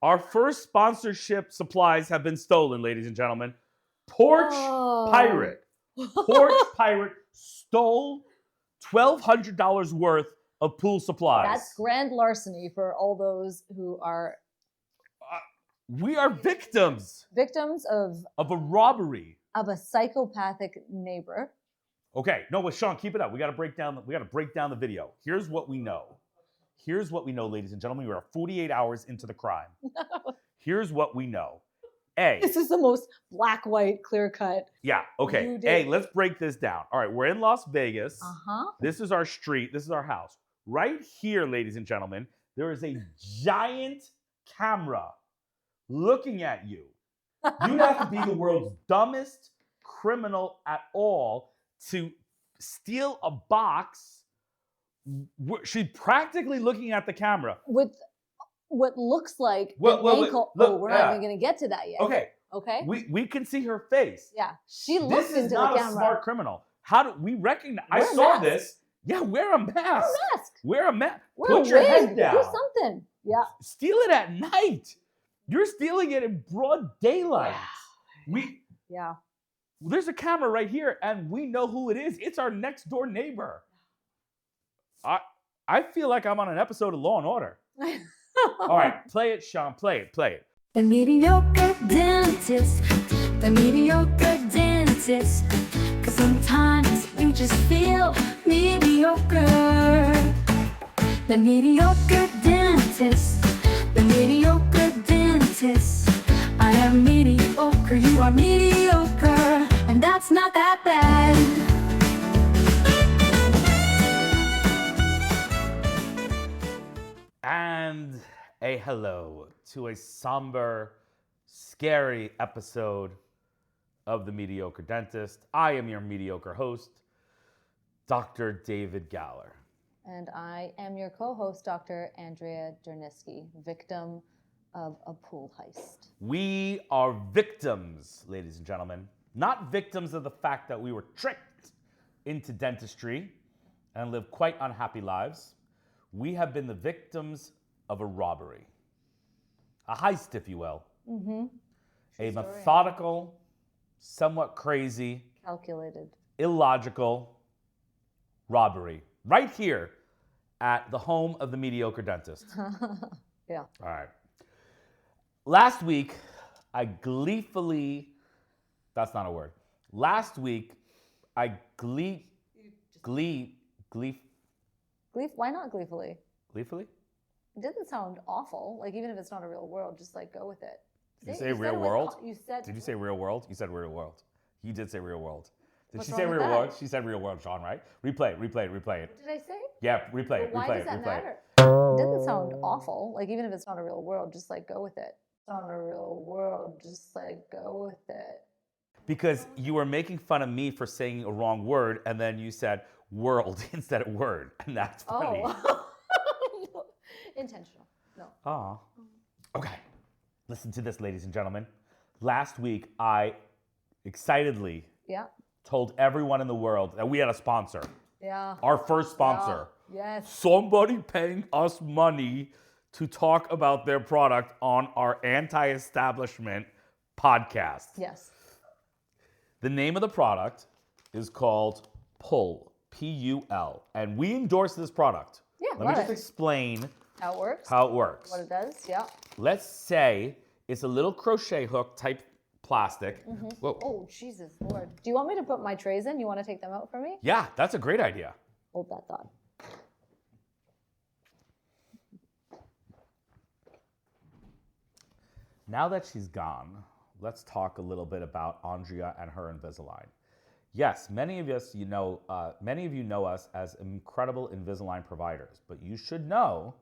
Our first sponsorship supplies have been stolen, ladies and gentlemen. Porch Pirate stole $1,200 worth of pool supplies. That's grand larceny for all those who are... We are victims. Victims of a robbery. Of a psychopathic neighbor. Okay, no, but Sean, keep it up. We got to break down the video. Here's what we know. Ladies and gentlemen. We are 48 hours into the crime. Here's what we know. This is the most black, white, clear cut. Yeah, okay. A, let's break this down. All right, we're in Las Vegas. This is our street. This is our house. Right here, ladies and gentlemen, there is a giant camera looking at you. You'd have to be the world's dumbest criminal at all to steal a box. She's practically looking at the camera. With what looks like an ankle. We're not even going to get to that yet. Okay. We can see her face. Yeah. She looks into the camera. This is not a smart criminal. How do we recognize? I saw this. Yeah, wear a mask. Wear a mask. Put your head down. Do something. Yeah. Steal it at night. You're stealing it in broad daylight. Yeah. There's a camera right here, and we know who it is. It's our next door neighbor. I feel like I'm on an episode of Law and Order. All right, play it, Sean. Play it. The mediocre dentist. The mediocre dentist. 'Cause sometimes you just feel mediocre. The mediocre dentist. The mediocre dentist. I am mediocre, you are mediocre, and that's not that bad. And a hello to a somber, scary episode of The Mediocre Dentist. I am your mediocre host, Dr. David Galler. And I am your co-host, Dr. Andrea Dernisky, victim of a pool heist. We are victims, ladies and gentlemen. Not victims of the fact that we were tricked into dentistry and live quite unhappy lives. We have been the victims of a robbery. A heist, if you will. Mm-hmm. A methodical, somewhat crazy, calculated, illogical robbery. Right here at the home of the mediocre dentist. Yeah. All right. Last week, I gleefully, that's not a word. Last week, I why not gleefully? Gleefully? It doesn't sound awful. Like, even if it's not a real world, just like go with it. Did you say real world? Did you say real world? You said real world. You did say real world. Did she say real world? She said real world, Sean, right? Replay it. What did I say? Yeah, replay it. Why Replay does that it. matter? It doesn't sound awful. Like, even if it's not a real world, just like go with it. It's not a real world, just like go with it. Because you were making fun of me for saying a wrong word, and then you said world instead of word, and that's funny. Oh. Intentional. No. Oh. Okay. Listen to this, ladies and gentlemen. Last week, I excitedly told everyone in the world that we had a sponsor. Yeah. Our first sponsor. Yeah. Yes. Somebody paying us money to talk about their product on our anti-establishment podcast. Yes. The name of the product is called PUL, P-U-L, and we endorse this product. Yeah, Let me just explain how it works. What it does, yeah. Let's say it's a little crochet hook type plastic. Mm-hmm. Whoa. Oh, Jesus Lord. Do you want me to put my trays in? You want to take them out for me? Yeah, that's a great idea. Hold that thought. Now that she's gone, let's talk a little bit about Andrea and her Invisalign. Yes, many of you know us as incredible Invisalign providers, but you should know,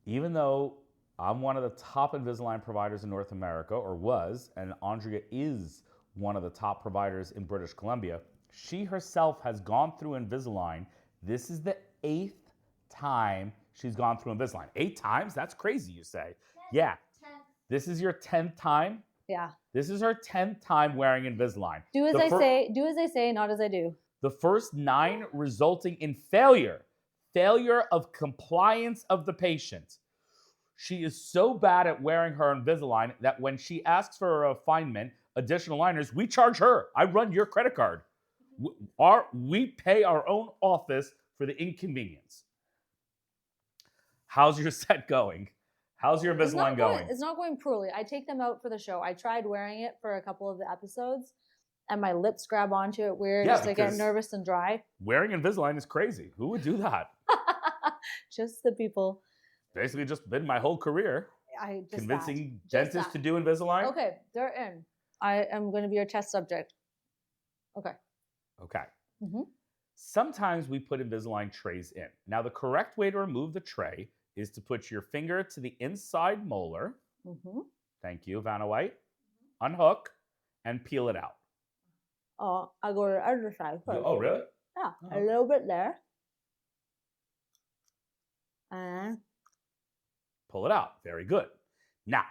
even though I'm one of the top Invisalign providers in North America, or was, and Andrea is one of the top providers in British Columbia, she herself has gone through Invisalign. This is the 8th time she's gone through Invisalign. 8 times? That's crazy, you say. 10, yeah. 10. This is your 10th time? Yeah. This is her 10th time wearing Invisalign. Do as I say, not as I do. The first 9 resulting in failure of compliance of the patient. She is so bad at wearing her Invisalign that when she asks for a refinement, additional liners, we charge her. I run your credit card. We pay our own office for the inconvenience. How's your set going? How's your Invisalign going? It's not going poorly. I take them out for the show. I tried wearing it for a couple of the episodes, and my lips grab onto it weird. Yeah, just I get nervous and dry. Wearing Invisalign is crazy. Who would do that? Just the people. Basically, just been my whole career convincing dentists to do Invisalign. Okay, they're in. I am going to be your test subject. Okay. Okay. Mm-hmm. Sometimes we put Invisalign trays in. Now, the correct way to remove the tray is to put your finger to the inside molar. Mm-hmm. Thank you, Vanna White. Unhook and peel it out. Oh, I go to the other side first. Oh, really? Yeah, a little bit there. And pull it out. Very good. Now,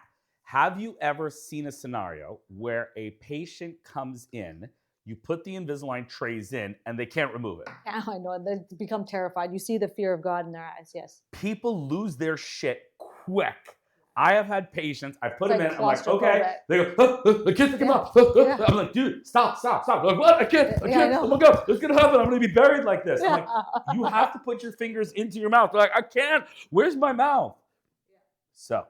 have you ever seen a scenario where a patient comes in, you put the Invisalign trays in, and they can't remove it? yeah, I know. They become terrified. You see the fear of God in their eyes, yes. People lose their shit quick. I have had patients, I put them like in, I'm like, okay. They go, I can't take them out. Yeah. I'm like, dude, stop. They're like, what? I can't. Oh my God, what's going to happen? I'm going to be buried like this. I'm like, you have to put your fingers into your mouth. They're like, I can't. Where's my mouth? So,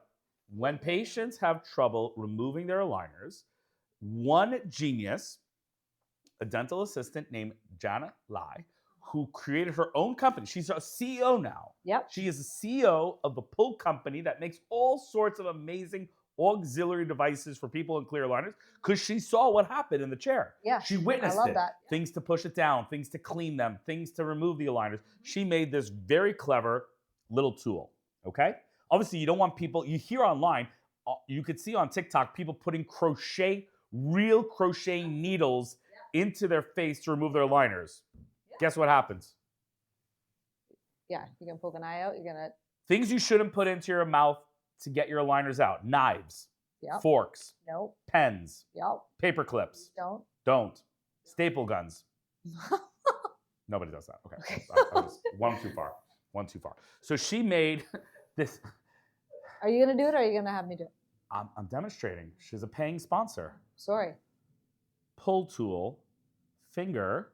when patients have trouble removing their aligners, one genius, a dental assistant named Jana Lai, who created her own company. She's a CEO now. Yep. She is the CEO of the PUL company that makes all sorts of amazing auxiliary devices for people in clear aligners because she saw what happened in the chair. Yeah. She witnessed I love it. that. Things to push it down, things to clean them, things to remove the aligners. She made this very clever little tool, okay? Obviously, you don't want people, you hear online, you could see on TikTok people putting real crochet needles into their face to remove their aligners. Guess what happens? Yeah, you can poke an eye out. You're gonna things you shouldn't put into your mouth to get your aligners out: knives, forks, nope, pens, paper clips. Don't staple guns. Nobody does that. Okay, I was one too far. So she made this. Are you gonna do it, or are you gonna have me do it? I'm demonstrating. She's a paying sponsor. Sorry. Pull tool, finger.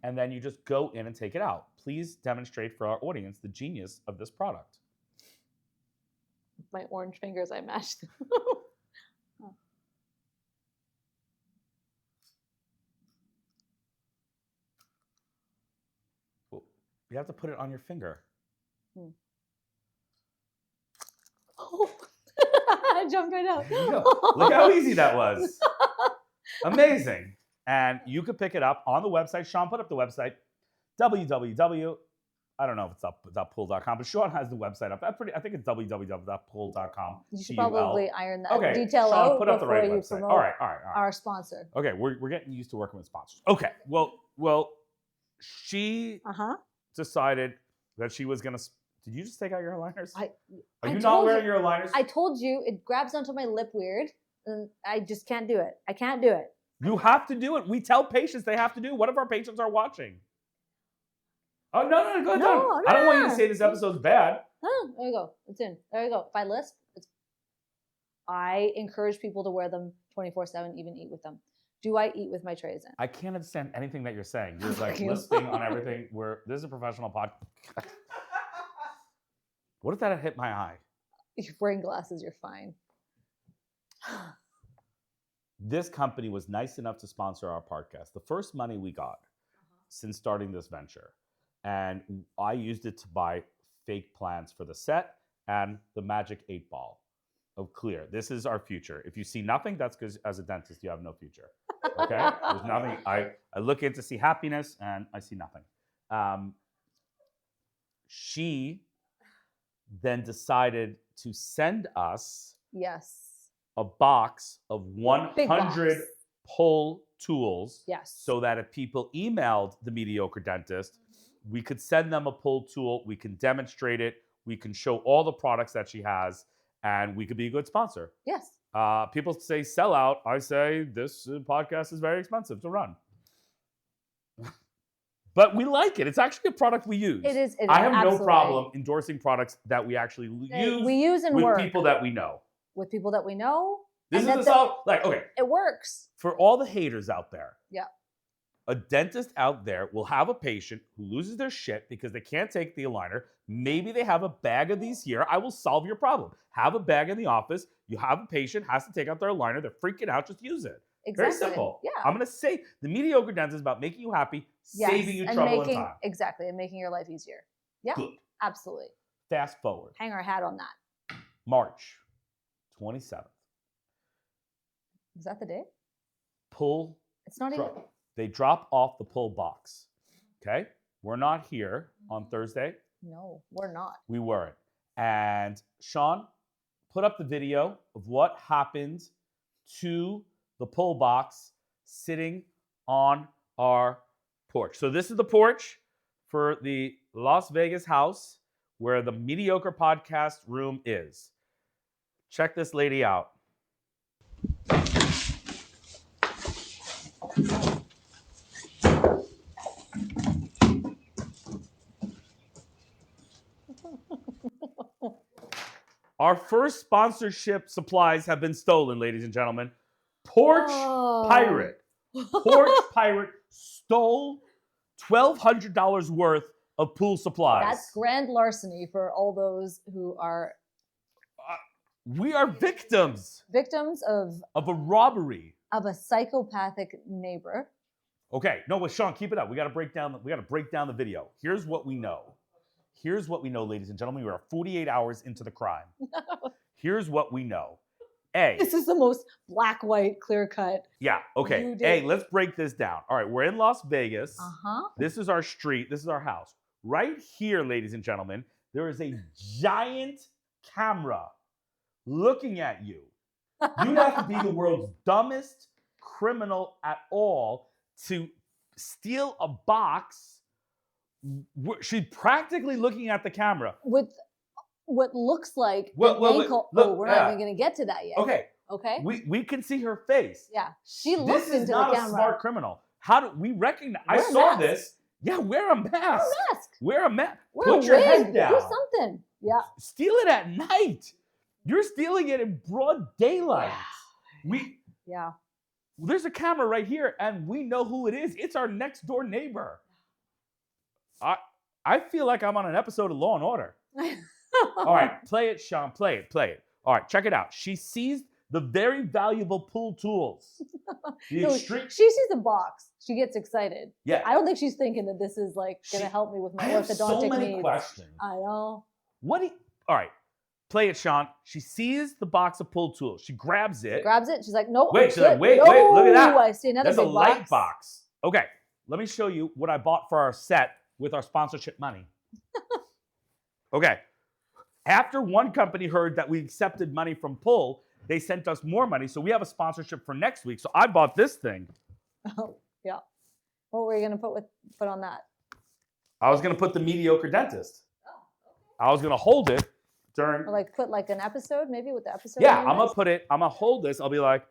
And then you just go in and take it out. Please demonstrate for our audience the genius of this product. My orange fingers, I mashed. Well, you have to put it on your finger. Oh, I jumped right out. Look how easy that was. Amazing. And you could pick it up on the website. Sean put up the website, www. I don't know if it's .pul.com, but Sean has the website up. I think it's www.pul.com. You should probably iron that detail Sean, out put up the right before you website. promote All right. our sponsor. Okay, we're getting used to working with sponsors. Okay, well, she decided that she was gonna. Did you just take out your aligners? Are you not wearing your aligners? I told you it grabs onto my lip weird, and I just can't do it. I can't do it. You have to do it. We tell patients they have to do it. What if our patients are watching? Oh, no, go ahead. No, I don't want you to say this episode's bad. Oh, there you go. It's in. There you go. If I lisp, I encourage people to wear them 24/7, even eat with them. Do I eat with my trays in? I can't understand anything that you're saying. You're like lisping on everything. This is a professional podcast. What if that had hit my eye? You're wearing glasses. You're fine. This company was nice enough to sponsor our podcast. The first money we got since starting this venture. And I used it to buy fake plants for the set and the magic 8-ball of clear. This is our future. If you see nothing, that's because as a dentist, you have no future. Okay? There's nothing. I look in to see happiness and I see nothing. She then decided to send us a box of 100 PUL tools. Yes. So that if people emailed the mediocre dentist, we could send them a PUL tool. We can demonstrate it. We can show all the products that she has, and we could be a good sponsor. Yes. People say sell out. I say this podcast is very expensive to run. But we like it. It's actually a product we use. It is. I have absolutely. no problem endorsing products that we actually use. We use and with work people that we know. with people that we know. This and is a solid, like, okay. It works. For all the haters out there. Yeah. A dentist out there will have a patient who loses their shit because they can't take the aligner. Maybe they have a bag of these here. I will solve your problem. Have a bag in the office. You have a patient, has to take out their aligner. They're freaking out. Just use it. Exactly. Very simple. Yeah. I'm going to say the mediocre dentist is about making you happy, saving you trouble and time. Exactly. And making your life easier. Yeah. Good. Absolutely. Fast forward. Hang our hat on that. March 27th. Is that the date? PUL. It's not even. They drop off the PUL box. Okay? We're not here on Thursday. No, we're not. We weren't. And Sean put up the video of what happened to the PUL box sitting on our porch. So this is the porch for the Las Vegas house where the mediocre podcast room is. Check this lady out. Our first sponsorship supplies have been stolen, ladies and gentlemen. Porch Pirate stole $1,200 worth of pool supplies. That's grand larceny for all those who are we are victims of a robbery. Of a psychopathic neighbor. Okay, no, but Sean, keep it up. We got to break down the video. Here's what we know. Here's what we know, ladies and gentlemen. We are 48 hours into the crime. Here's what we know. A. This is the most black, white, clear cut. Yeah, okay. A, let's break this down. All right, we're in Las Vegas. This is our street. This is our house. Right here, ladies and gentlemen, there is a giant camera looking at you. You'd have to be the world's dumbest criminal at all to steal a box. She's practically looking at the camera. With what looks like an ankle. Look, we're not even going to get to that yet. Okay. We can see her face. Yeah. She looks into the camera. This is not a smart criminal. How do we recognize? I saw this. Yeah, wear a mask. Wear a mask. Put your head down. Do something. Yeah. Steal it at night. You're stealing it in broad daylight. Yeah. There's a camera right here, and we know who it is. It's our next door neighbor. I feel like I'm on an episode of Law and Order. All right, play it, Sean. Play it. All right, check it out. She sees the very valuable pool tools. She sees the box. She gets excited. Yeah. I don't think she's thinking that this is like going to help me with my orthodontic needs. I have so many questions. I know. All right, play it, Sean. She sees the box of pool tools. She grabs it. She's like, no. Wait, look at that. I see another There's big a light box. Okay, let me show you what I bought for our set with our sponsorship money. Okay. After one company heard that we accepted money from PUL, they sent us more money. So we have a sponsorship for next week. So I bought this thing. Oh, yeah. What were you going to put on that? I was going to put the mediocre dentist. Oh, okay. I was going to hold it during. Or like put like an episode, maybe with the episode. Yeah, I'm going to put it. I'm going to hold this. I'll be like,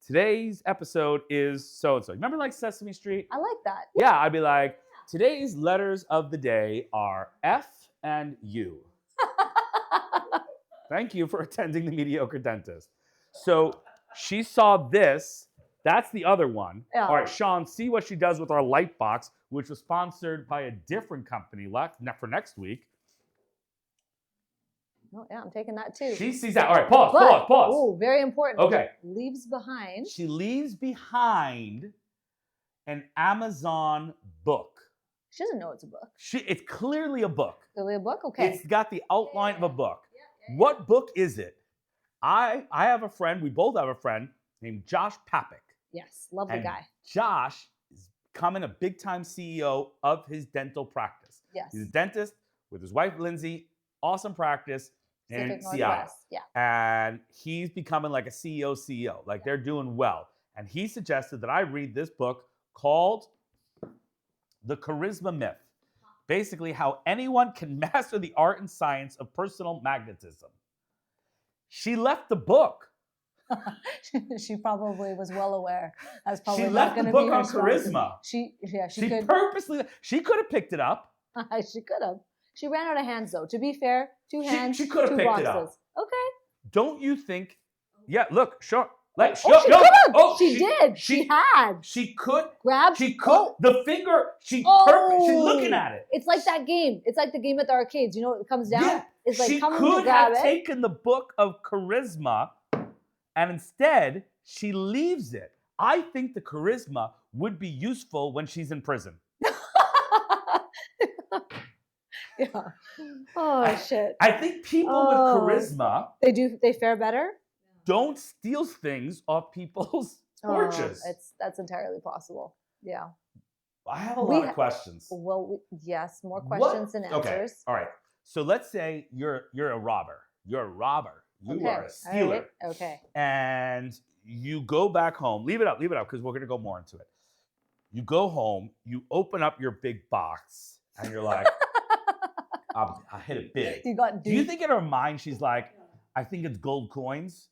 today's episode is so-and-so. Remember like Sesame Street? I like that. Yeah, I'd be like, today's letters of the day are F and U. Thank you for attending the mediocre dentist. So she saw this. That's the other one. Yeah. All right, Sean, see what she does with our light box, which was sponsored by a different company for next week. Oh, yeah, I'm taking that too. She sees that. All right, pause. Oh, very important. Okay. She leaves behind an Amazon book. She doesn't know it's a book. It's clearly a book. Clearly a book? Okay. It's got the outline of a book. What book is it? I have a friend, we both have a friend named Josh Papik. Yes, lovely guy. Josh is becoming a big-time CEO of his dental practice. Yes. He's a dentist with his wife, Lindsay. Awesome practice in Seattle. Yeah. And he's becoming like a CEO. Like they're doing well. And he suggested that I read this book called The Charisma Myth. Basically, how anyone can master the art and science of personal magnetism. She left the book. She probably was well aware. That's probably She not left the going to book be her on strong suit. charisma. She She could. purposely. She could have picked it up. She could have. She ran out of hands, though. To be fair, two hands, She could have two picked boxes. it up. Okay. Don't you think? Yeah. Look. Sure. Like, She could have. She did. She had. She could. Grabbed. She could. The finger. She's looking at it. It's like that game. It's like the game at the arcades. You know, it comes down. Yeah. It's like She coming to could grab have it. taken the book of charisma, and instead she leaves it. I think the charisma would be useful when she's in prison. Yeah. Oh shit. I think people with charisma They fare better. don't steal things off people's porches. That's entirely possible. Yeah. I have a lot of questions. Well, yes, more questions than answers. Okay. All right. So let's say you're a robber. You're a robber. You are a stealer. All right. Okay. And you go back home. Leave it up, because we're gonna go more into it. You go home, you open up your big box, and you're like, I hit it big. You got Do you think in her mind she's like, I think it's gold coins?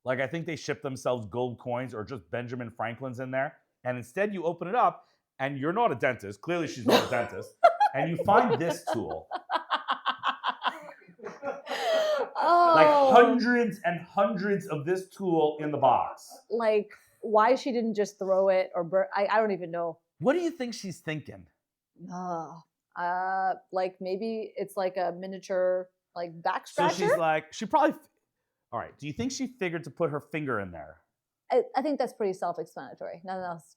Like, I think they ship themselves gold coins or just Benjamin Franklin's in there. And instead you open it up and you're not a dentist. Clearly she's not a dentist. And you find this tool. Like hundreds and hundreds of this tool in the box. Like, why she didn't just throw it or burn? I don't even know. What do you think she's thinking? Like maybe it's like a miniature like back scratcher. So she's like, all right. Do you think she figured to put her finger in there? I think that's pretty self-explanatory. Nothing else.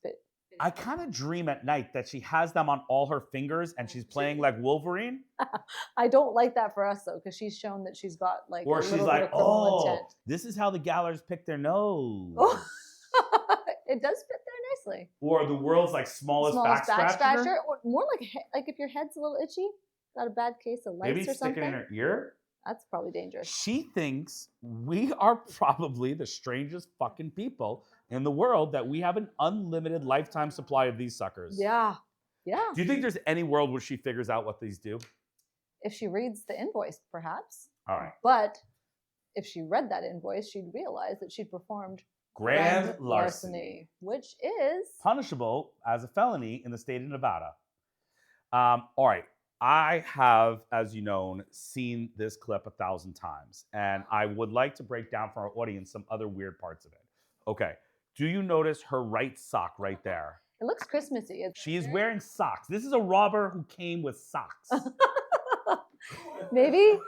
I kind of dream at night that she has them on all her fingers and she's playing like Wolverine. I don't like that for us though, because she's shown that she's got like or a she's little like, bit of criminal intent. This is how the Gallers pick their nose. It does fit there nicely. Or the world's like smallest back scratcher. Or more like if your head's a little itchy, got a bad case of lice Maybe or something. stick it in her ear. That's probably dangerous. She thinks we are probably the strangest fucking people in the world, that we have an unlimited lifetime supply of these suckers. Yeah. Yeah. Do you think there's any world where she figures out what these do? If she reads the invoice, perhaps. All right. But if she read that invoice, she'd realize that she'd performed Grand larceny, which is punishable as a felony in the state of Nevada. All right. I have, as you know, seen this clip 1,000 times, and I would like to break down for our audience some other weird parts of it. Okay. Do you notice her right sock right there? It looks Christmassy. She is wearing socks. This is a robber who came with socks. Maybe.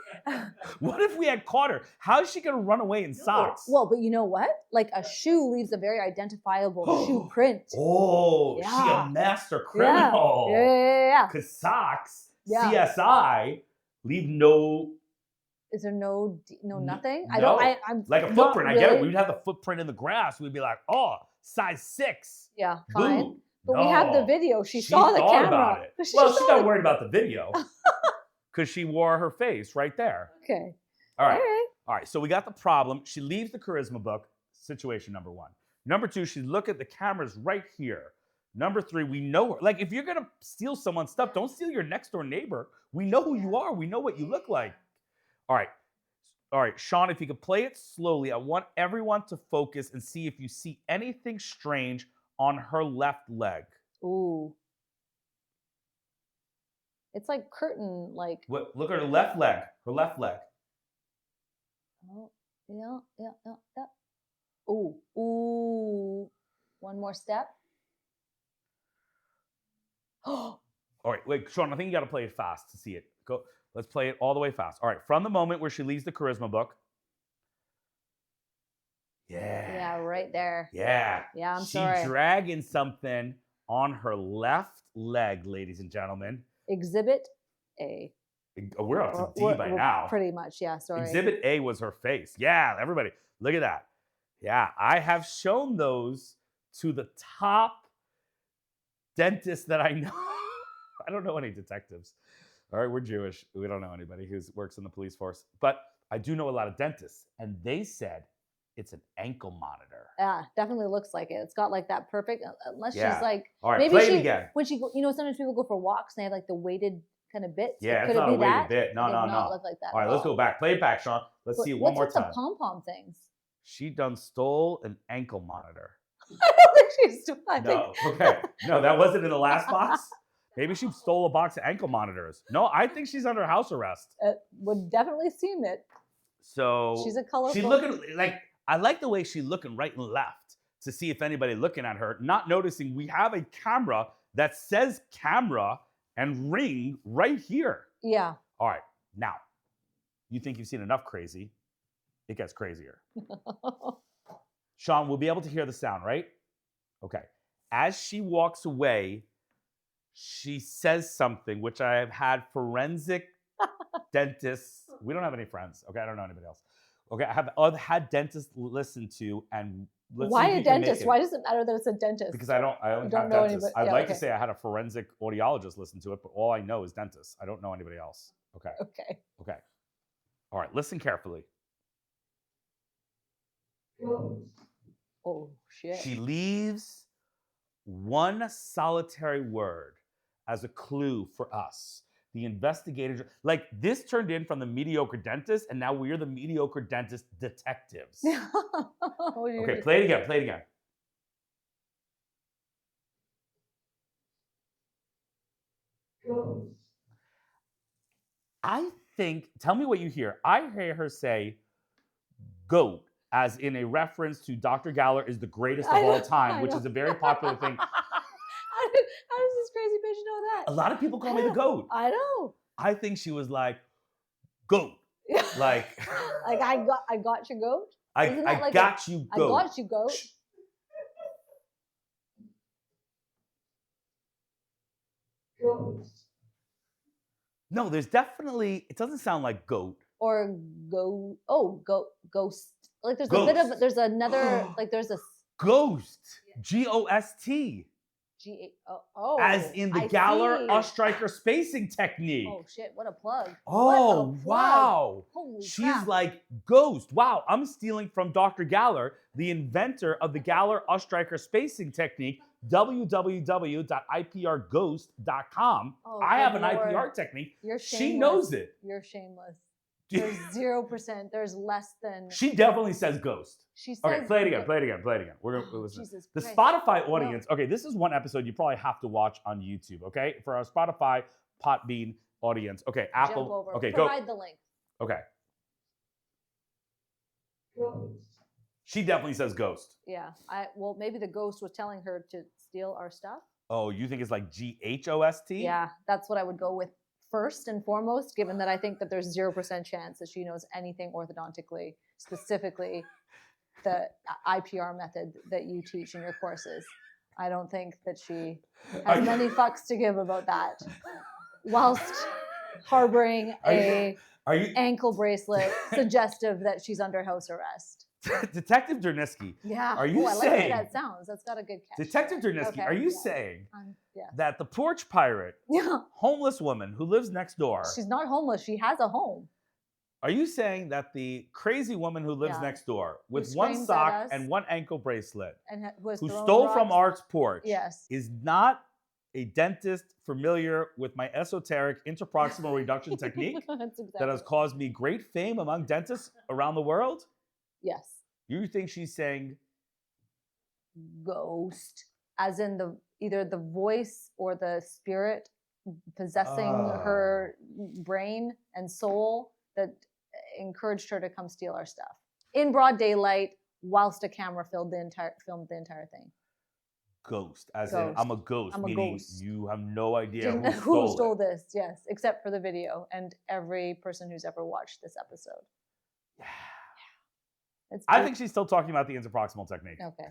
What if we had caught her? How is she going to run away in socks? Well, but you know what? Like a shoe leaves a very identifiable shoe print. Oh, yeah. She a master criminal. Yeah. Because socks, CSI, leave no... Is there no nothing? No. I'm like a footprint. Really. I get it. We'd have the footprint in the grass. We'd be like, oh, size 6. Yeah, fine. Boom. But we have the video. She saw the camera. About it. She's not worried about the video because she wore her face right there. Okay. All right. So we got the problem. She leaves the charisma book. Situation number 1. Number 2, she look at the cameras right here. Number 3, we know her. Like, if you're gonna steal someone's stuff, don't steal your next door neighbor. We know who you are. We know what you look like. All right, Sean, if you could play it slowly, I want everyone to focus and see if you see anything strange on her left leg. Ooh. It's like curtain, like... Look at her left leg. Her left leg. Oh, yeah. Ooh. One more step. All right, wait, Sean, I think you got to play it fast to see it. Go. Let's play it all the way fast. All right, from the moment where she leaves the charisma book. Yeah. Yeah, right there. Yeah. Yeah, I'm sorry. She's dragging something on her left leg, ladies and gentlemen. Exhibit A. We're up to D by now. Pretty much, yeah, sorry. Exhibit A was her face. Yeah, everybody, look at that. Yeah, I have shown those to the top dentists that I know. I don't know any detectives. All right, we're Jewish. We don't know anybody who works in the police force. But I do know a lot of dentists, and they said it's an ankle monitor. Yeah, definitely looks like it. It's got like that perfect, unless she's like... All right, maybe play it again. When she, sometimes people go for walks and they have like the weighted kind of bits. Yeah, Could it's not it a be weighted that? bit. No. Not look like that. All right, let's go back. Play it back, Sean. Let's see it one more time. What's with the pom-pom things? She done stole an ankle monitor. I don't think she's doing. No, okay. No, that wasn't in the last box. Maybe she stole a box of ankle monitors. No, I think she's under house arrest. It would definitely seem it. So She's a colorful. she's looking like, I like the way she's looking right and left to see if anybody looking at her, not noticing we have a camera that says camera and ring right here. Yeah. All right, now, you think you've seen enough crazy. It gets crazier. Sean, we'll be able to hear the sound, right? Okay. As she walks away, she says something, which I have had forensic dentists. We don't have any friends. Okay, I don't know anybody else. Okay, I have had dentists listen to and let's Why see if a you can make dentist? it. Why does it matter that it's a dentist? Because I only don't have know dentists. anybody- I'd yeah, like okay. to say I had a forensic audiologist listen to it, but all I know is dentists. I don't know anybody else. Okay. Okay. Okay. All right, listen carefully. Oh shit. She leaves one solitary word as a clue for us. The investigators, like this turned in from the mediocre dentist, and now we're the mediocre dentist detectives. Okay, play it again, play it again. I think, tell me what you hear. I hear her say goat, as in a reference to Dr. Galler is the greatest of all time, which is a very popular thing. How does this crazy bitch know that? A lot of people call me the goat. I know. I think she was like, goat. Like, like I got you, goat. Isn't that I like got you, goat. I got you, goat. Shh. No, there's definitely, it doesn't sound like goat. Or ghost. Like there's Ghost. a bit of, there's another, like there's a Ghost. G-O-S-T. As in the I Galler see. Ostriker spacing technique. Oh shit, what a plug. Oh, What a plug. wow. Holy She's crap. like, ghost. Wow, I'm stealing from Dr. Galler, the inventor of the Galler Ostriker spacing technique, www.iprghost.com. Oh, I have good an Lord. IPR technique. You're She shameless. knows it. You're shameless. There's 0%. There's less than. She definitely says ghost. She says. Okay, play it again, play it again, play it again. We're gonna listen. Jesus The Christ. Spotify audience, okay, this is one episode you probably have to watch on YouTube, okay? For our Spotify Podbean audience. Okay, Apple. Jump over. Okay, Provide the link. Okay. She definitely says ghost. Yeah. Well, maybe the ghost was telling her to steal our stuff. Oh, you think it's like G-H-O-S-T? Yeah, that's what I would go with first and foremost, given that I think that there's 0% chance that she knows anything orthodontically, specifically the IPR method that you teach in your courses. I don't think that she has many fucks to give about that, whilst harboring a ankle bracelet suggestive that she's under house arrest. Detective Derniski, Yeah. Are you I like the way saying- that sounds. That's got a good catch. Detective Derniski, Okay, are you yeah. saying Yeah. that the porch pirate, Yeah. homeless woman who lives next door, She's not homeless. She has a home. are you saying that the crazy woman who lives Yeah. next door with Who one screams at sock us. and one ankle bracelet, And who thrown stole from rocks. Art's porch, Yes. is not a dentist familiar with my esoteric interproximal reduction technique That's exactly. that has caused me great fame among dentists around the world? Yes. You think she's saying Ghost, as in either the voice or the spirit possessing her brain and soul that encouraged her to come steal our stuff in broad daylight whilst a camera filmed the entire thing. ghost? As Ghost. in, I'm a ghost, I'm a meaning ghost. you have no idea Didn't know who who stole it. this? Yes, except for the video and every person who's ever watched this episode. It's I think she's still talking about the interproximal technique. okay.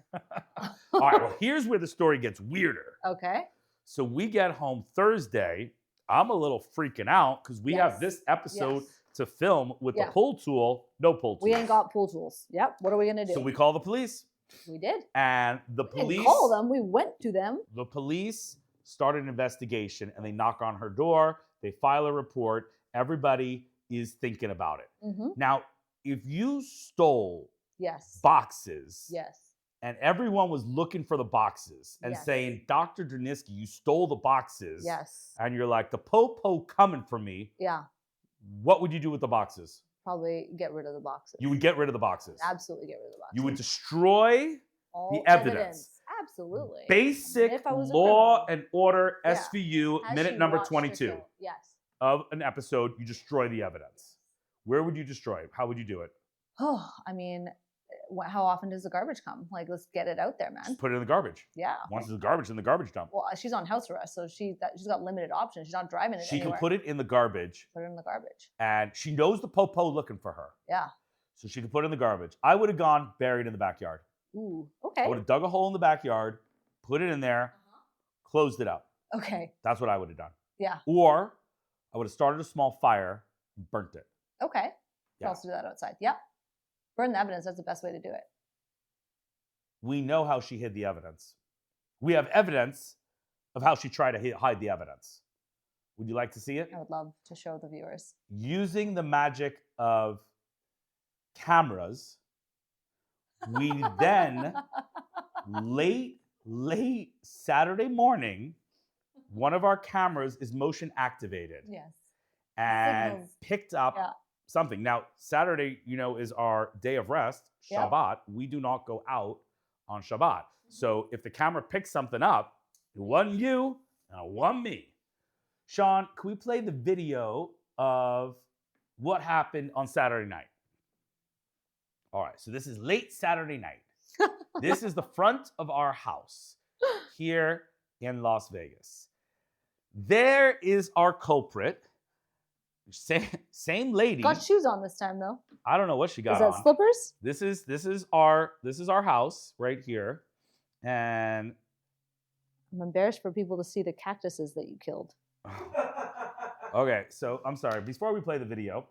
All right, well, here's where the story gets weirder. Okay. So we get home Thursday. I'm a little freaking out because we have Yes. this episode Yes. to film with Yeah. the pull tool. No pull tool. We ain't got pool tools. Yep. What are we gonna do? So we call the police, We did. and the We didn't police call them. We went to them. The police start an investigation, and they knock on her door. They file a report. Everybody is thinking about it. Mm-hmm. Now, if you stole Yes. boxes, Yes. and everyone was looking for the boxes and Yes. saying, Dr. Derniski, you stole the boxes. Yes. And you're like, the po-po coming for me. Yeah. What would you do with the boxes? probably get rid of the boxes. You would get rid of the boxes. Absolutely get rid of the boxes. You would destroy all evidence. Absolutely. Basic If I was a law criminal. and order Yeah. SVU, Has minute she number watched her 22 kill? Yes. of an episode, you destroy the evidence. Where would you destroy it? How would you do it? Oh, I mean, how often does the garbage come? Like, let's get it out there, man. Just put it in the garbage. Yeah. Once it's garbage, in the garbage dump. Well, she's on house arrest, so she's got limited options. She's not driving it She anywhere. can put it in the garbage, Put it in the garbage. and she knows the popo looking for her. Yeah. So she could put it in the garbage. I would have gone buried in the backyard. Ooh. Okay. I would have dug a hole in the backyard, put it in there, closed it up. Okay. That's what I would have done. Yeah. Or I would have started a small fire and burnt it. Okay. You Yeah. can also do that outside. Yep. Burn the evidence. That's the best way to do it. We know how she hid the evidence. We have evidence of how she tried to hide the evidence. Would you like to see it? I would love to show the viewers. Using the magic of cameras, we then late Saturday morning, one of our cameras is motion activated Yes. and Signals. picked up Yeah. something. Now, Saturday, is our day of rest, Yep. Shabbat. We do not go out on Shabbat. So if the camera picks something up, it wasn't you, and it wasn't me. Sean, can we play the video of what happened on Saturday night? All right, so this is late Saturday night. This is the front of our house here in Las Vegas. There is our culprit. Same lady. Got shoes on this time though. I don't know what she got Is that on. slippers? This is our house right here, and I'm embarrassed for people to see the cactuses that you killed. okay. So I'm sorry. Before we play the video,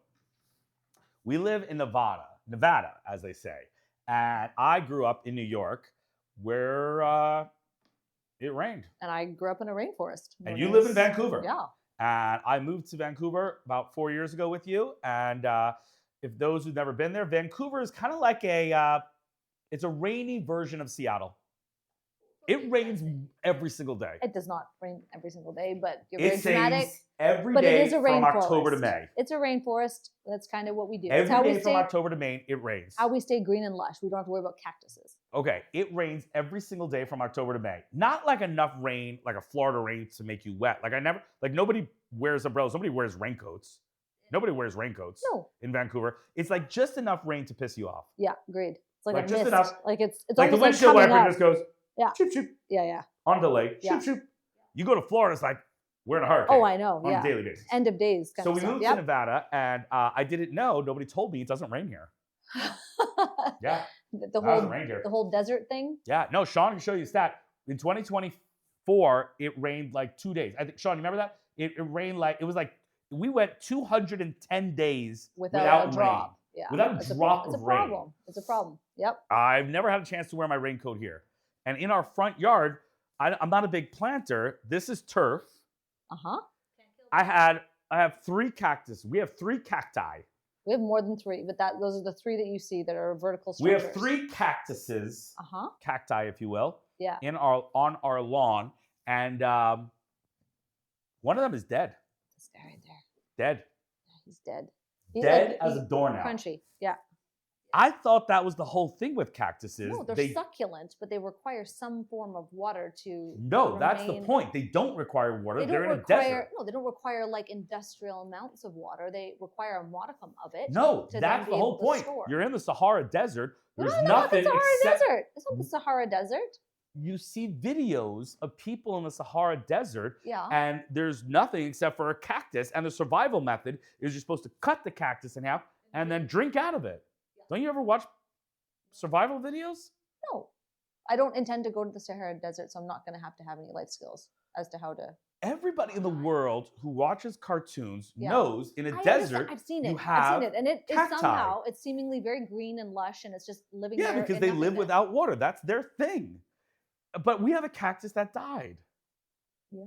we live in Nevada, as they say, and I grew up in New York, where it rained. And I grew up in a rainforest. And you live in Vancouver. Yeah. And I moved to Vancouver about 4 years ago with you. And if those who've never been there, Vancouver is kind of like it's a rainy version of Seattle. It rains every single day. It does not rain every single day, but you're It very dramatic. rains every But day it is a from rainforest. October to May. It's a rainforest. That's kind of what we do. It's Every how day we from stay. October to May, it rains. How we stay green and lush. We don't have to worry about cactuses. Okay, it rains every single day from October to May. Not like enough rain, like a Florida rain, to make you wet. Nobody wears umbrellas. Nobody wears raincoats. Nobody wears raincoats No. in Vancouver. It's like just enough rain to piss you off. Yeah, agreed. It's like, Like a just mist. enough- Like it's Like the almost windshield coming wiper up. just goes, Yeah. shoop, shoop, Yeah. on delay, Yeah. shoop, shoop. You go to Florida, it's like, we're in a hurricane Oh, I know. on Yeah. a daily basis. End of days kind So of we stuff. moved to Nevada, and I didn't know, nobody told me it doesn't rain here. Yeah, the it doesn't whole rain here. the whole desert thing. Yeah, no, Sean can show you a stat. In 2024, it rained like 2 days. I think, Sean, you remember that? It rained we went 210 days Without a drop. rain. Yeah. Without a It's drop it's of a rain. problem. It's a problem. Yep. I've never had a chance to wear my raincoat here. And in our front yard, I'm not a big planter. This is turf. Uh-huh. I have 3 cactus. We have 3 cacti. We have more than 3, but those are the 3 that you see that are vertical We structures. have 3 cactuses, Uh-huh. cacti, if you will, Yeah. on our lawn, and one of them is dead. This guy right there. Dead. He's dead. Dead as a doornail. Crunchy. Yeah. I thought that was the whole thing with cactuses. No, they're succulent, but they require some form of water to. No, that's the remain- point. They don't require water. They They're don't in a require. desert. No, they don't require like industrial amounts of water. They require a modicum of it. No, to then that's be the whole able to point. store. You're in the Sahara Desert. There's No, nothing it's the Sahara except Desert. It's not the Sahara Desert. you see videos of people in the Sahara Desert, Yeah. and there's nothing except for a cactus. And the survival method is you're supposed to cut the cactus in half and then drink out of it. Don't you ever watch survival videos? No, I don't intend to go to the Sahara Desert, so I'm not going to have any life skills as to how to. Everybody in the world who watches cartoons Yeah. knows in a I desert understand. I've seen it. you I've have seen it, and it's cacti. somehow it's seemingly very green and lush, and it's just living Yeah, there. because in they live nothingness. without water. That's their thing. But we have a cactus that died. Yeah.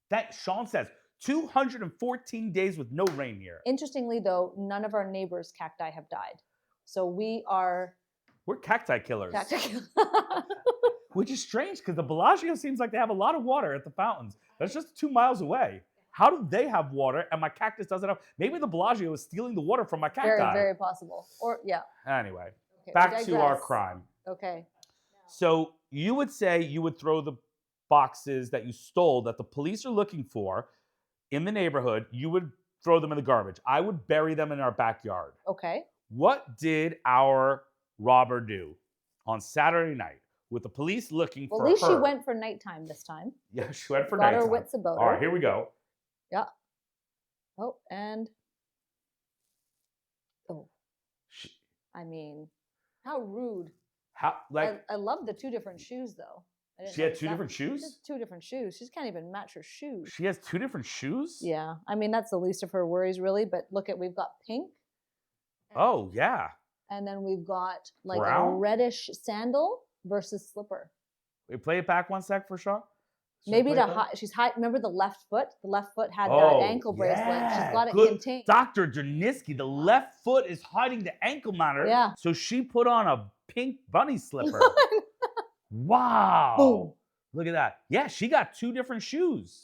That Sean says 214 days with no rain here. Interestingly, though, none of our neighbors' cacti have died, so we are We're cacti killers. cacti. Which is strange because the Bellagio seems like they have a lot of water at the fountains. That's just 2 miles away. How do they have water and my cactus doesn't have? Maybe the Bellagio is stealing the water from my cacti. Very, very possible. Or yeah. Anyway, Okay, back we to our digress. crime. Okay. So you would say you would throw the boxes that you stole that the police are looking for in the neighborhood, you would throw them in the garbage. I would bury them in our backyard. Okay. What did our robber do on Saturday night with the police looking Well, for at least her? she went for nighttime this time. Yeah, she went for Got her nighttime. wits about her. All right, here we go. Yeah. Oh, and She, I mean, how rude. how like I love the two different shoes though. I didn't she had notice two that. different She has shoes? two different shoes. She just can't even match her shoes. She has two different shoes? Yeah, I mean that's the least of her worries really. But look we've got pink. Oh, yeah. And then we've got like a Brown? reddish sandal versus slipper. Wait, play it back one sec for Shaw. Should I Maybe play to it back? hide. She's hide. Remember the left foot? The left foot had Oh, that ankle bracelet. yeah. She's got it Good. contained. Dr. Dernisky, the left foot is hiding the ankle monitor. Yeah. So she put on a pink bunny slipper. Wow. Boom. Look at that. Yeah, she got two different shoes.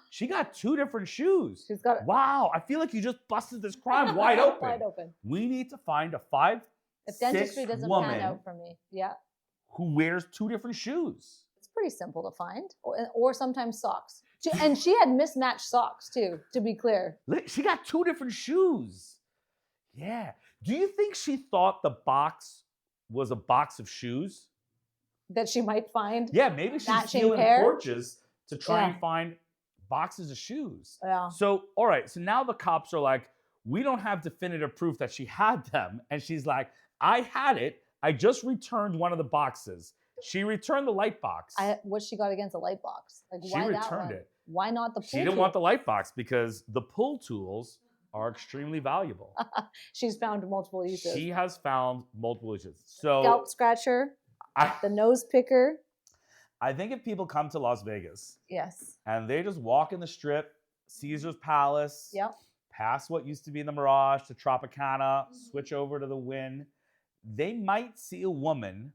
She got two different shoes. She's got it. Wow. I feel like you just busted this crime wide open. Wide open. We need to find a 5'6" If dentistry doesn't woman pan out for me, yeah, who wears two different shoes. it's pretty simple to find. Or sometimes socks. And she had mismatched socks too. To be clear. Look, she got two different shoes. Yeah. Do you think she thought the box was a box of shoes? That she might find. Yeah, maybe she's Matching stealing pair? porches to try Yeah. and find boxes of shoes. Yeah. So, all right. So now the cops are like, we don't have definitive proof that she had them. And she's like, I had it. I just returned one of the boxes. She returned the light box. What she got against a light box? Like She why that returned one? it. Why not the pool She didn't tool? want the light box because the pull tools are extremely valuable. She's found multiple uses. She has found multiple uses. So Scalp scratcher, the nose picker. I think if people come to Las Vegas Yes. and they just walk in the strip, Caesar's Palace, Yep. past what used to be the Mirage to Tropicana, switch over to the Wynn, they might see a woman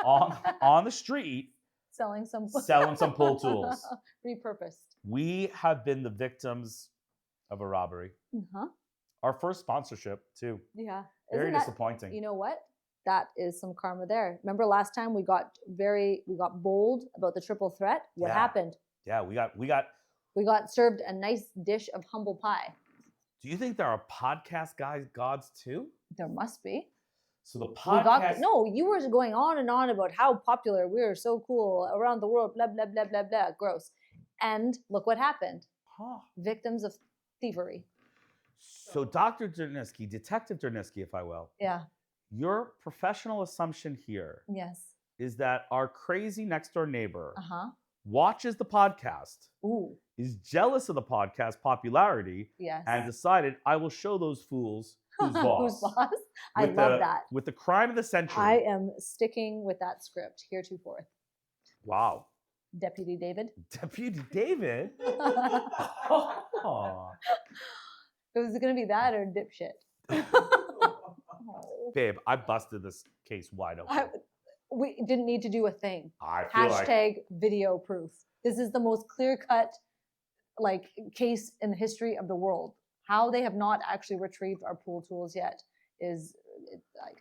on the street Selling some pull tools. Repurposed. We have been the victims of a robbery. Uh-huh. Our first sponsorship, too. Yeah. Very Isn't that- disappointing. You know what? That is some karma there. Remember last time we got bold about the triple threat? What Yeah. happened? Yeah, we got. We got served a nice dish of humble pie. Do you think there are podcast gods too? There must be. So the We podcast. you were going on and on about how popular we are, so cool around the world, blah blah blah blah blah. Gross. And look what happened. Huh. Victims of thievery. So Dr. Dernisky, Detective Dernisky, if I will, Yeah. your professional assumption here Yes. is that our crazy next door neighbor Uh-huh. watches the podcast, Ooh. is jealous of the podcast popularity, Yes. and decided, I will show those fools who's boss. Who's boss? I With love the- that. With the crime of the century. I am sticking with that script heretofore. Wow. Deputy David. Deputy David? It Aw. was going to be that or dipshit. Oh. Babe, I busted this case wide open. We didn't need to do a thing. I feel like Hashtag video proof. This is the most clear-cut case in the history of the world. How they have not actually retrieved our pool tools yet is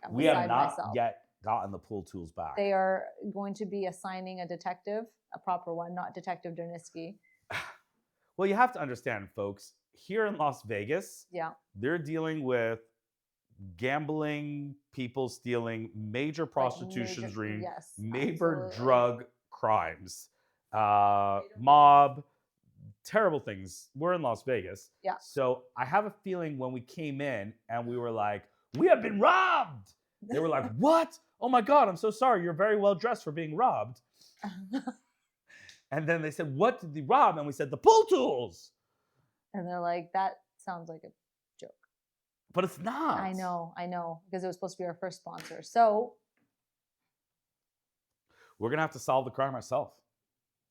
I'm we have beside not myself. yet gotten the pool tools back. They are going to be assigning a detective, a proper one, not Detective Dernisky. Well, you have to understand, folks, here in Las Vegas, Yeah. they're dealing with gambling, people stealing, major prostitution major- ring, yes, major absolutely. drug crimes, mob, terrible things. We're in Las Vegas. Yeah. So I have a feeling when we came in and we were like, we have been robbed. They were like, what? Oh my God, I'm so sorry. You're very well dressed for being robbed. And then they said, what did they rob? And we said, the pool tools. And they're like, that sounds like a joke. But it's not. I know, because it was supposed to be our first sponsor. So We're going to have to solve the crime ourselves.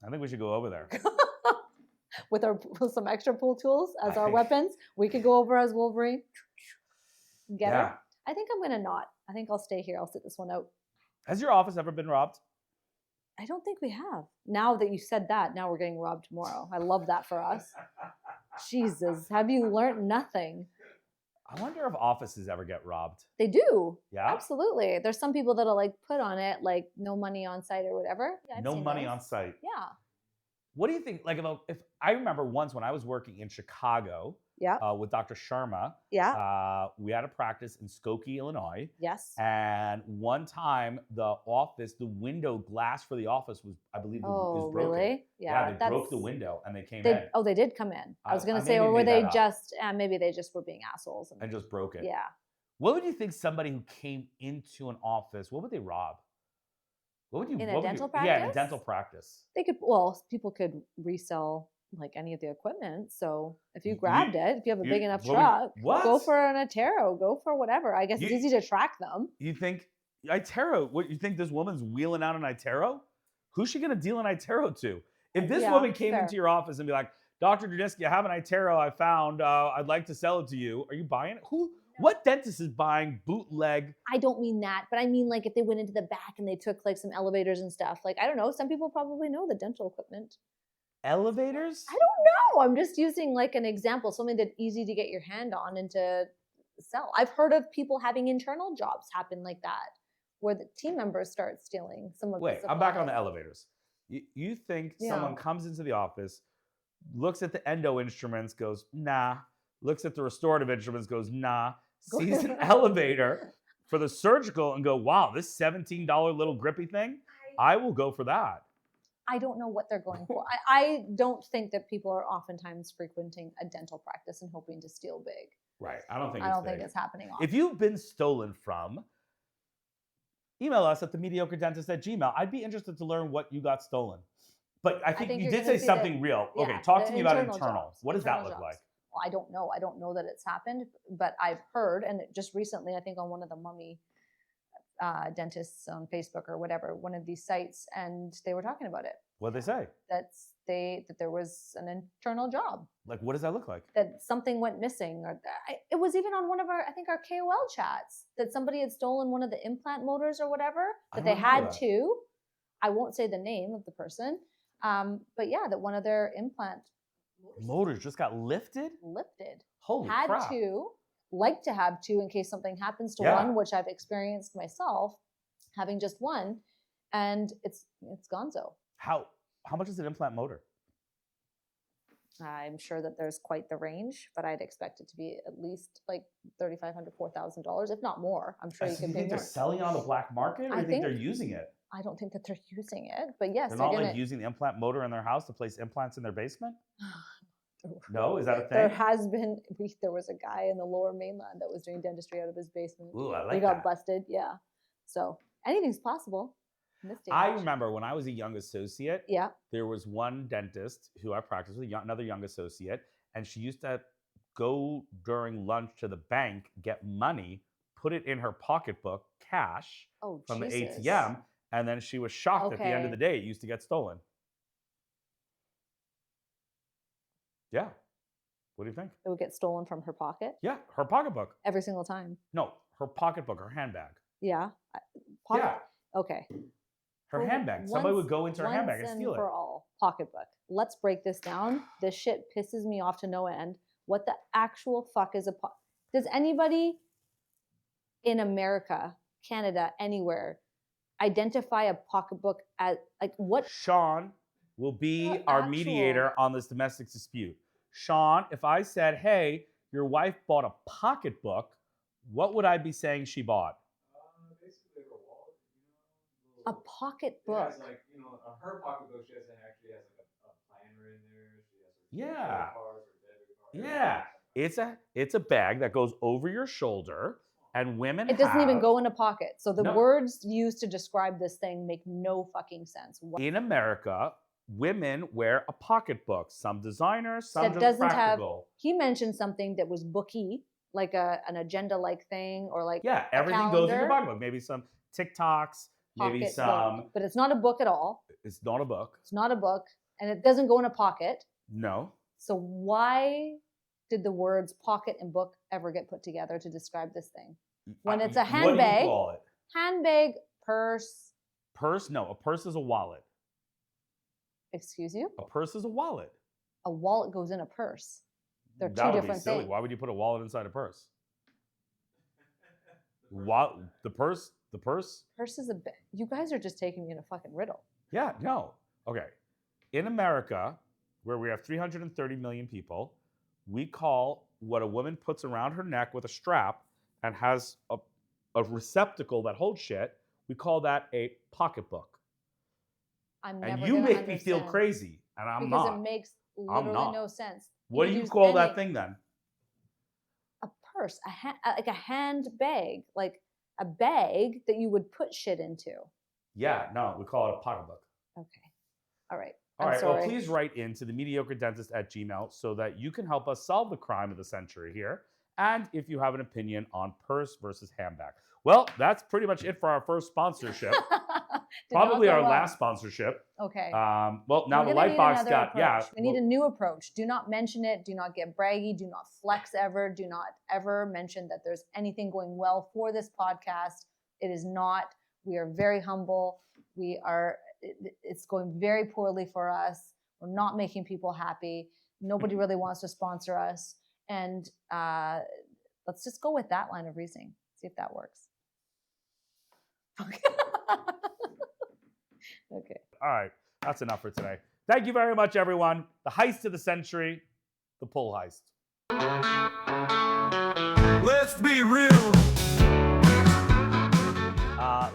I think we should go over there. with some extra pool tools as I our think- weapons, we could go over as Wolverine. Get Yeah. her? I think I'm going to not. I think I'll stay here. I'll sit this one out. Has your office ever been robbed? I don't think we have. Now that you said that, now we're getting robbed tomorrow. I love that for us. Jesus, have you learned nothing? I wonder if offices ever get robbed. They do. Yeah? Absolutely. There's some people that'll like put on it like no money on site or whatever. Yeah, I've No seen money those. on site. Yeah. What do you think? Like, if I remember once when I was working in Chicago Yeah. with Dr. Sharma, we had a practice in Skokie, Illinois. Yes. And one time, the window glass for the office was, I believe, was broken. Really? Yeah, they broke the window and they came in. in. Oh, they did come in. I was going to say, maybe or were made they that up. just, maybe they just were being assholes. And just broke it. Yeah. What would you think somebody who came into an office, what would they rob? What would you In a dental practice? Yeah, in a dental practice. They could, people could resell like any of the equipment. So if you grabbed it, if you have a big enough truck, go for an Itero, go for whatever. I guess it's easy to track them. You think Itero? What you think this woman's wheeling out an Itero? Who's she gonna deal an Itero to? If this woman came into your office and be like, Dr. Dudisky, I have an Itero I found. I'd like to sell it to you. Are you buying it? What dentist is buying bootleg? I don't mean that, but I mean like if they went into the back and they took like some elevators and stuff. Like, I don't know. Some people probably know the dental equipment. Elevators? I don't know. I'm just using like an example, something that's easy to get your hand on and to sell. I've heard of people having internal jobs happen like that, where the team members start stealing some of the supplies. I'm back on the elevators. You think someone comes into the office, looks at the endo instruments, goes, nah. Looks at the restorative instruments, goes, nah. Sees an elevator for the surgical and go, wow, this $17 little grippy thing, I will go for that. I don't know what they're going for. I don't think that people are oftentimes frequenting a dental practice and hoping to steal big. Right. I don't think it's happening often. If you've been stolen from, email us at themediocredentist@gmail.com. I'd be interested to learn what you got stolen. But I think you did say something real. Okay, talk to me about internal. What does that look like? Well, I don't know. I don't know that it's happened, but I've heard, and just recently, I think on one of the mummy dentists on Facebook or whatever, one of these sites, and they were talking about it. What did they say? That there was an internal job. Like, what does that look like? That something went missing, or it was even on one of our KOL chats that somebody had stolen one of the implant motors or whatever. That they had two. I won't say the name of the person, but yeah, that one of their implant motors just got lifted. Holy crap! Had two. Like to have two in case something happens to one, which I've experienced myself, having just one, and it's gonzo. How much is an implant motor? I'm sure that there's quite the range, but I'd expect it to be at least like $3,500, $4,000, if not more. I'm sure you can pay more. They're selling on the black market, or you think they're using it? I don't think that they're using it, but yes, they're not like using the implant motor in their house to place implants in their basement. No, is that a thing? There has been. There was a guy in the Lower Mainland that was doing dentistry out of his basement. Ooh, I like he got busted. Yeah, so anything's possible. In this day I remember when I was a young associate. Yeah. There was one dentist who I practiced with, another young associate, and she used to go during lunch to the bank, get money, put it in her pocketbook, cash from the ATM, and then she was shocked at the end of the day it used to get stolen. Yeah. What do you think? It would get stolen from her pocket? Yeah, her pocketbook. Every single time? No, her pocketbook, her handbag. Yeah. Yeah. Okay. Her handbag. Somebody would go into her handbag and steal it. For all, pocketbook. Let's break this down. This shit pisses me off to no end. What the actual fuck is a pocketbook? Does anybody in America, Canada, anywhere, identify a pocketbook as, like, what? Sean will be our mediator on this domestic dispute. Sean, if I said, hey, your wife bought a pocketbook, what would I be saying she bought? Basically like a wallet, a pocketbook. It has like, her pocketbook, she actually has like a planner in there. She has her cards, her debit Yeah. card. It's a bag that goes over your shoulder, and women It doesn't even go in a pocket. So the words used to describe this thing make no fucking sense. In America, women wear a pocketbook. Some designers, some just practical. He mentioned something that was booky, like an agenda-like thing, or like everything goes in your pocketbook. Maybe some TikToks, maybe some. But it's not a book at all. It's not a book. It's not a book, and it doesn't go in a pocket. No. So why did the words pocket and book ever get put together to describe this thing? When it's a handbag, what do you call it? Handbag, purse, Purse? No, a purse is a wallet. Excuse you? A purse is a wallet. A wallet goes in a purse. They're That two would be different silly. things. Why would you put a wallet inside a purse? The purse? Purse is a bit. You guys are just taking me in a fucking riddle. Yeah, no. Okay. In America, where we have 330 million people, we call what a woman puts around her neck with a strap and has a receptacle that holds shit, we call that a pocketbook. I'm never And you gonna make me feel understand crazy, and I'm because not. it makes I'm literally not. no sense. What do could you use call that any- thing then? A purse, like a handbag, like a bag that you would put shit into. Yeah, no, we call it a pocketbook. Okay. All right. All I'm right, sorry. well, please write into the mediocredentist@gmail so that you can help us solve the crime of the century here. And if you have an opinion on purse versus handbag. Well, that's pretty much it for our first sponsorship. Did Probably not go our well. last sponsorship. Okay. Well, now We're the gonna light need box another got, approach. yeah. We need a new approach. Do not mention it. Do not get braggy. Do not flex ever. Do not ever mention that there's anything going well for this podcast. It is not. We are very humble. It's going very poorly for us. We're not making people happy. Nobody really wants to sponsor us. And let's just go with that line of reasoning. See if that works. Okay. All right, that's enough for today. Thank you very much, everyone. The heist of the century, the PUL Heist. Let's be real.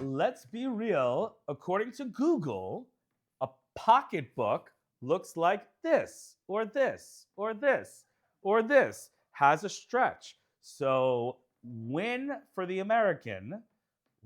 Let's be real. According to Google, a pocketbook looks like this, or this, or this, or this. Has a stretch. So win for the American,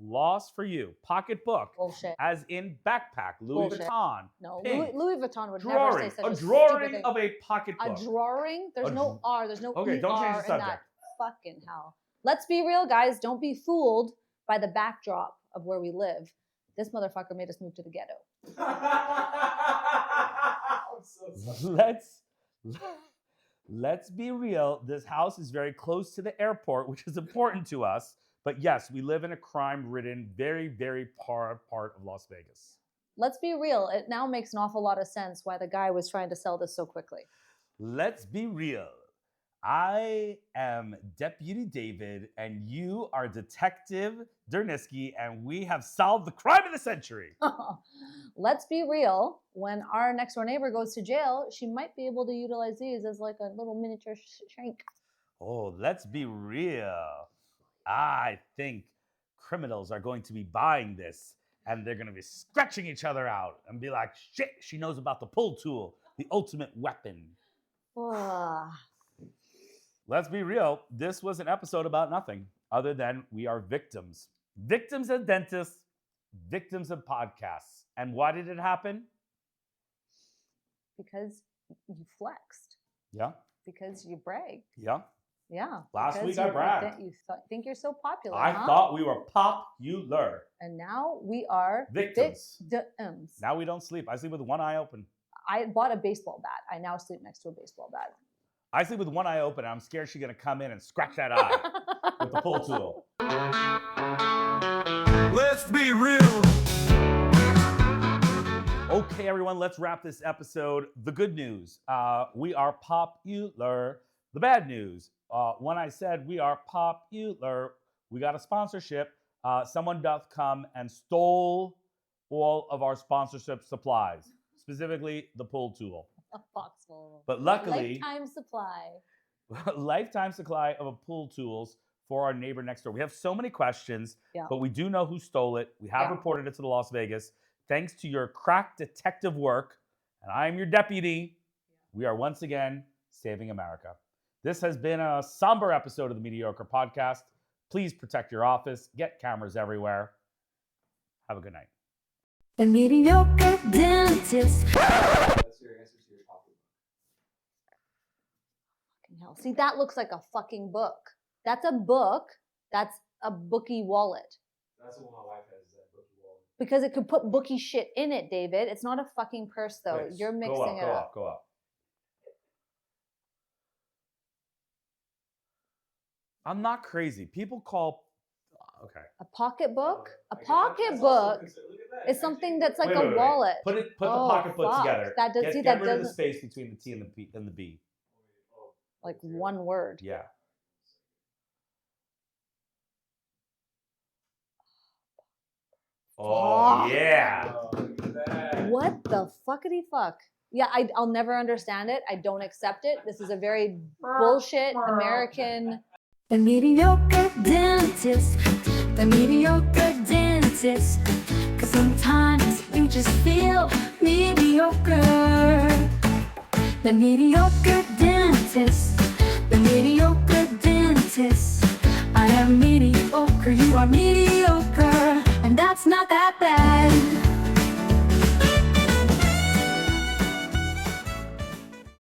loss for you. Pocketbook, Bullshit. as in backpack, Louis Bullshit. Vuitton. No, pink. Louis Vuitton would Drawing. never say such A a stupid drawing thing. of a pocketbook. A drawing? There's A no R. There's no Okay, ER don't change the in subject. that. Fucking hell. Let's be real, guys. Don't be fooled by the backdrop of where we live. This motherfucker made us move to the ghetto. I'm so sorry. Let's be real. This house is very close to the airport, which is important to us. But yes, we live in a crime-ridden, very, very part of Las Vegas. Let's be real. It now makes an awful lot of sense why the guy was trying to sell this so quickly. Let's be real. I am Deputy David, and you are Detective Derniski, and we have solved the crime of the century. Let's be real. When our next door neighbor goes to jail, she might be able to utilize these as like a little miniature shank. Oh, let's be real. I think criminals are going to be buying this, and they're going to be scratching each other out and be like, shit, she knows about the pull tool, the ultimate weapon. Let's be real. This was an episode about nothing other than we are victims. Victims of dentists, victims of podcasts. And why did it happen? Because you flexed. Yeah. Because you bragged. Yeah. Yeah. Last because week I bragged. You think you're so popular. I huh? thought we were popular. And now we are Victims. victims. Now we don't sleep. I sleep with one eye open. I bought a baseball bat. I now sleep next to a baseball bat. I sleep with one eye open. And I'm scared she's going to come in and scratch that eye with the pull tool. Let's be real. Okay, everyone, let's wrap this episode. The good news, we are popular. The bad news, when I said we are popular, we got a sponsorship. Someone doth come and stole all of our sponsorship supplies, specifically the pull tool. A box full. But luckily, Lifetime supply. lifetime supply of pull tools for our neighbor next door. We have so many questions, Yeah. but we do know who stole it. We have Yeah. reported it to the Las Vegas. Thanks to your crack detective work, and I am your deputy, we are once again saving America. This has been a somber episode of the Mediocre Podcast. Please protect your office. Get cameras everywhere. Have a good night. The mediocre dentist. That's your answer to your topic. Fucking hell. See, that looks like a fucking book. That's a book. That's a bookie wallet. That's the one my wife has, is that bookie wallet. Because it could put bookie shit in it, David. It's not a fucking purse, though. Wait, You're mixing it up. Go up. I'm not crazy. People call Okay. A pocketbook? A I guess that's also pocketbook considered- look at that. is something that's like Wait, a wait, wait. wallet. Put the Oh, pocketbook fuck. together. That does- get see, get that rid of the doesn't- space between the T and the B. Oh, Like one word. Yeah. Oh Fuck. yeah. oh, look at that. What the fuckity fuck? Yeah, I'll never understand it. I don't accept it. This is a very bullshit American. The mediocre dentist, the mediocre dentist. Cause sometimes you just feel mediocre. The mediocre dentist, the mediocre dentist. I am mediocre, you are mediocre, and that's not that bad.